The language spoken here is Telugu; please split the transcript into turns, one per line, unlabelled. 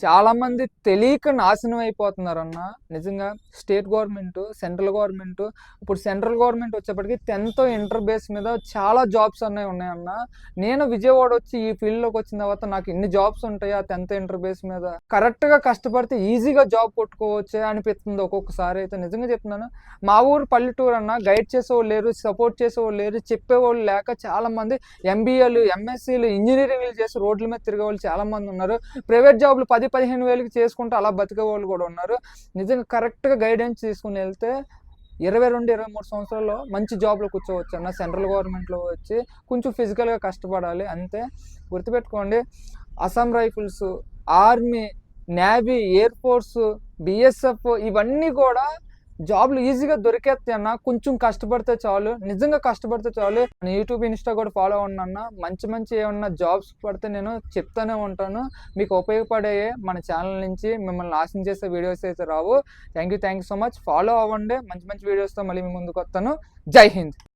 చాలా మంది తెలియక నాశనం అయిపోతున్నారన్న. నిజంగా స్టేట్ గవర్నమెంట్, సెంట్రల్ గవర్నమెంట్, ఇప్పుడు సెంట్రల్ గవర్నమెంట్ వచ్చేప్పటికి 10థ్ ఇంటర్ బేస్ మీద చాలా జాబ్స్ అనేవి ఉన్నాయన్న. నేను విజయవాడ వచ్చి ఈ ఫీల్డ్లోకి వచ్చిన తర్వాత నాకు ఇన్ని జాబ్స్ ఉంటాయి ఆ 10థ్ ఇంటర్ బేస్ మీద, కరెక్ట్గా కష్టపడితే ఈజీగా జాబ్ కొట్టుకోవచ్చే అనిపిస్తుంది ఒక్కొక్కసారి అయితే. నిజంగా చెప్తున్నాను, మా ఊరు పల్లెటూరు అన్న, గైడ్ చేసేవాళ్ళు లేరు, సపోర్ట్ చేసేవాళ్ళు లేరు, చెప్పేవాళ్ళు లేక చాలా మంది ఎంబీఏలు, ఎంఎస్సీలు, ఇంజనీరింగ్లు చేసి రోడ్ల మీద తిరిగే వాళ్ళు చాలా మంది ఉన్నారు. ప్రైవేట్ జాబ్లు 10-15 వేలకి చేసుకుంటూ అలా బతికే వాళ్ళు కూడా ఉన్నారు. నిజంగా కరెక్ట్గా గైడెన్స్ తీసుకుని వెళ్తే 22-23 సంవత్సరాల్లో మంచి జాబ్లో కూర్చోవచ్చు అన్న. సెంట్రల్ గవర్నమెంట్లో వచ్చి కొంచెం ఫిజికల్గా కష్టపడాలి అంతే. గుర్తుపెట్టుకోండి, Assam rifles, army, navy, air force, BSF ఇవన్నీ కూడా జాబ్లు ఈజీగా దొరికేస్తాయి అన్న. కొంచెం కష్టపడితే చాలు, నిజంగా కష్టపడితే చాలు. నేను యూట్యూబ్, ఇన్స్టా కూడా ఫాలో అన్నా. మంచి మంచి ఏమన్నా జాబ్స్ పడితే నేను చెప్తానే ఉంటాను, మీకు ఉపయోగపడే మన ఛానల్ నుంచి మిమ్మల్ని నాశనం చేసే వీడియోస్ అయితే రావు. Thank you so much. Follow అవ్వండి, మంచి మంచి వీడియోస్తో మళ్ళీ మీ ముందుకు వస్తాను. జై హింద్.